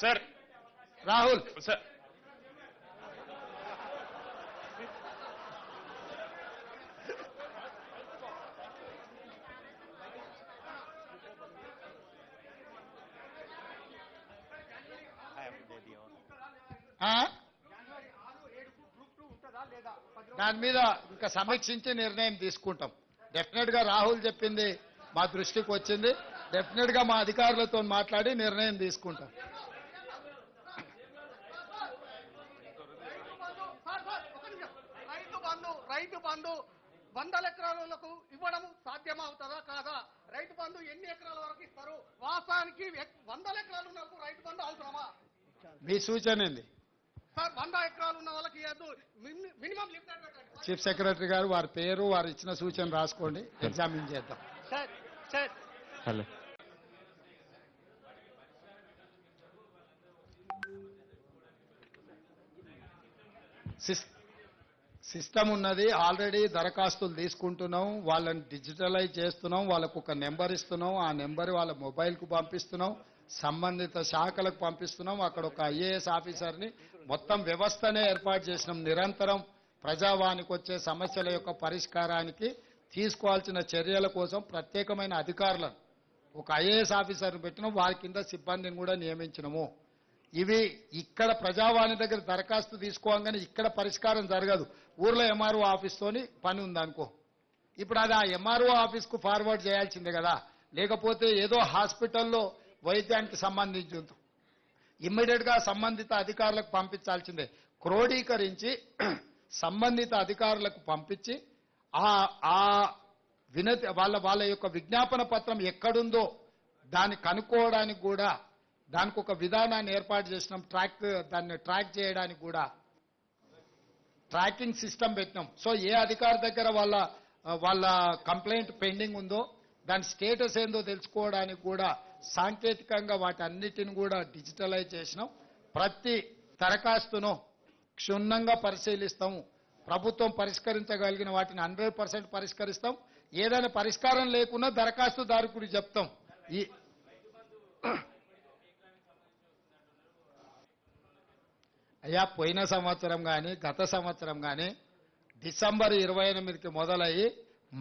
Sir Rahul sir ఆ? దాని మీద ఇంకా సమీక్షించి నిర్ణయం తీసుకుంటాం. డెఫినెట్ గా రాహుల్ చెప్పింది మా దృష్టికి వచ్చింది. డెఫినెట్ గా మా అధికారులతో మాట్లాడి నిర్ణయం తీసుకుంటాం. రైతు బంధు 100 ఎకరాలకు ఇవ్వడం సాధ్యమవుతుందా కాదా? రైతు బంధు ఎన్ని ఎకరాల వరకు ఇస్తారు? వాస్తవానికి 100 ఎకరాలు ఉన్నప్పుడు రైతు బంధు అవసరమా? మీ సూచన ఏంది? సార్ 100 ఎకరాలు ఉన్న వాళ్ళకి మినిమం లిమిటెడ్ పెట్టండి. చీఫ్ సెక్రటరీ గారు వారి పేరు వారు ఇచ్చిన సూచన రాసుకోండి, ఎగ్జామిన్ చేద్దాం. సార్ సార్ హలో సిస్టమ్ ఉన్నది, ఆల్రెడీ దరఖాస్తులు తీసుకుంటున్నాం, వాళ్ళని డిజిటలైజ్ చేస్తున్నాం, వాళ్ళకు ఒక నెంబర్ ఇస్తున్నాం, ఆ నెంబర్ వాళ్ళ మొబైల్కు పంపిస్తున్నాం, సంబంధిత శాఖలకు పంపిస్తున్నాం, అక్కడ ఒక ఐఏఎస్ ఆఫీసర్ని మొత్తం వ్యవస్థనే ఏర్పాటు చేసినాం. నిరంతరం ప్రజావానికి వచ్చే సమస్యల యొక్క పరిష్కారానికి తీసుకోవాల్సిన చర్యల కోసం ప్రత్యేకమైన అధికారులను ఒక ఐఏఎస్ ఆఫీసర్ని పెట్టినాం, వారి కింద సిబ్బందిని కూడా నియమించినము. ఇవి ఇక్కడ ప్రజావాణి దగ్గర దరఖాస్తు తీసుకోగానే ఇక్కడ పరిష్కారం జరగదు. ఊర్లో ఎంఆర్ఓ ఆఫీస్తోని పని ఉందనుకో, ఇప్పుడు అది ఆ ఎంఆర్ఓ ఆఫీస్కు ఫార్వర్డ్ చేయాల్సిందే కదా. లేకపోతే ఏదో హాస్పిటల్లో వైద్యానికి సంబంధించి ఇమ్మీడియట్ గా సంబంధిత అధికారులకు పంపించాల్సిందే. క్రోడీకరించి సంబంధిత అధికారులకు పంపించి ఆ వినతి వాళ్ళ యొక్క విజ్ఞాపన పత్రం ఎక్కడుందో దాన్ని కనుక్కోవడానికి కూడా దానికి ఒక విధానాన్ని ఏర్పాటు చేసినాం. దాన్ని ట్రాక్ చేయడానికి కూడా ట్రాకింగ్ సిస్టమ్ పెట్టినాం. సో ఏ అధికారి దగ్గర వాళ్ళ కంప్లైంట్ పెండింగ్ ఉందో దాని స్టేటస్ ఏందో తెలుసుకోవడానికి కూడా సాంకేతికంగా వాటన్నిటిని కూడా డిజిటలైజ్ చేసినాం. ప్రతి దరఖాస్తును క్షుణ్ణంగా పరిశీలిస్తాము. ప్రభుత్వం పరిష్కరించగలిగిన వాటిని 100% పరిష్కరిస్తాం. ఏదైనా పరిష్కారం లేకున్నా దరఖాస్తుదారుడికి చెప్తాం. అయ్యా, పోయిన సంవత్సరం కానీ గత సంవత్సరం కానీ డిసెంబర్ 28కి మొదలయ్యి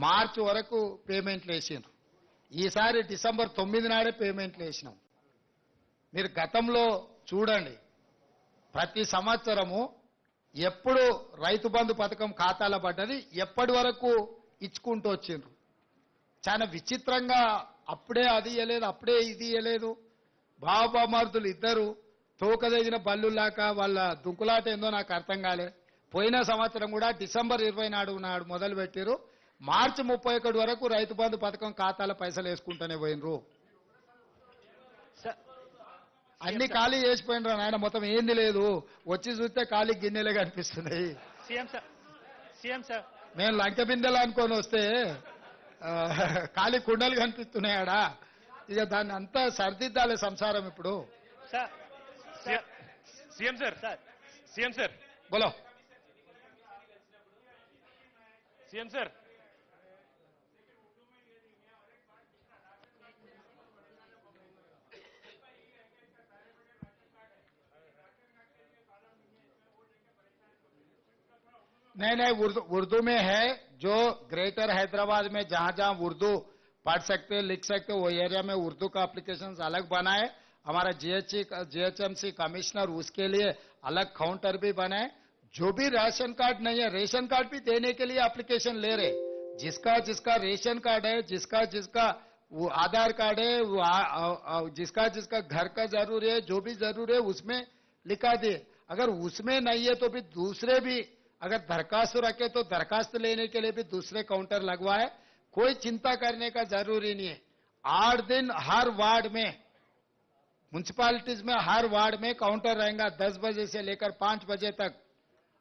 మార్చి వరకు పేమెంట్లు వేసిండ్రు. ఈసారి డిసెంబర్ 9 నాడే పేమెంట్లు వేసినాం. మీరు గతంలో చూడండి, ప్రతి సంవత్సరము ఎప్పుడు రైతు బంధు పథకం ఖాతాలో పడ్డది, ఎప్పటి వరకు ఇచ్చుకుంటూ వచ్చిండ్రు. చాలా విచిత్రంగా అప్పుడే అది ఇయ్యలేదు, అప్పుడే ఇది ఇయ్యలేదు. బాబామర్దులు ఇద్దరు తోకదగిన బల్లులాక వాళ్ళ దుంకులాట ఏందో నాకు అర్థం కాలే. పోయిన సంవత్సరం కూడా డిసెంబర్ 20 నాడు మొదలు పెట్టారు. మార్చి 31 వరకు రైతు బంధు పథకం ఖాతాల పైసలు వేసుకుంటూనే పోయినరు. అన్ని ఖాళీ చేసిపోయినరా నాయన, మొత్తం ఏంది లేదు. వచ్చి చూస్తే ఖాళీ గిన్నెలే కనిపిస్తున్నాయి. మేము లంక బిందెలు అనుకొని వస్తే ఖాళీ కుండలు కనిపిస్తున్నాయాడా. ఇక దాన్ని అంతా సరిదిద్దాలి సంసారం ఇప్పుడు. సీఎం సార్ సీఎం సార్ బోలో సీఎం సార్ नहीं उर्दू में है. जो ग्रेटर हैदराबाद में जहां जहां उर्दू पढ़ सकते लिख सकते वो एरिया में उर्दू का एप्लीकेशन अलग बनाए. हमारा जीएचएमसी कमिश्नर उसके लिए अलग काउंटर भी बनाए. जो भी राशन कार्ड नहीं है, रेशन कार्ड भी देने के लिए एप्लीकेशन ले रहे. जिसका जिसका रेशन कार्ड है, जिसका जिसका वो आधार कार्ड है, वो जिसका जिसका घर का जरूरी है, जो भी जरूरी है उसमें लिखा दिए. अगर उसमें नहीं है तो भी दूसरे भी अगर दरखास्त रखे तो दरखास्त लेने के लिए भी दूसरे काउंटर लगवाए. कोई चिंता करने का जरूरी नहीं है. 8 दिन हर वार्ड में, म्युनिसिपालिटीज में हर वार्ड में काउंटर रहेगा 10 बजे से लेकर 5 बजे तक.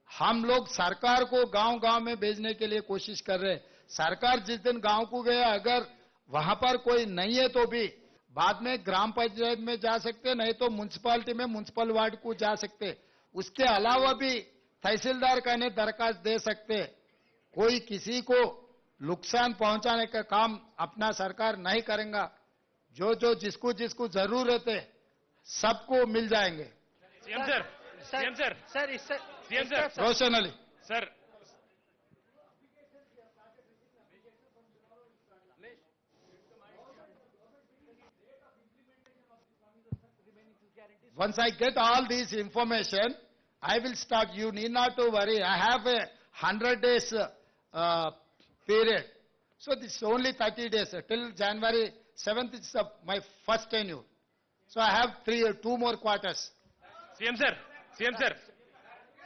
हम लोग सरकार को गांव गांव में भेजने के लिए कोशिश कर रहे हैं. सरकार जिस दिन गांव को गया, अगर वहां पर कोई नहीं है तो भी बाद में ग्राम पंचायत में जा सकते, नहीं तो म्युनिसिपालिटी में म्युनिसिपल वार्ड को जा सकते. उसके अलावा भी तहसीलदार कहने दरखास्त दे सकते. कोई किसी को नुकसान पहुंचाने का काम अपना सरकार नहीं करेगा. जो जो जिसको जिसको जरूरत है सबको मिल जाएंगे. CM sir CM sir sir इससे CM sir Roshan Ali. Sir Once I get all these information, I will start. You need not to worry. I have a 100 days period. So this is only 30 days. Till January 7th is my first tenure. So I have 2 more quarters. CM sir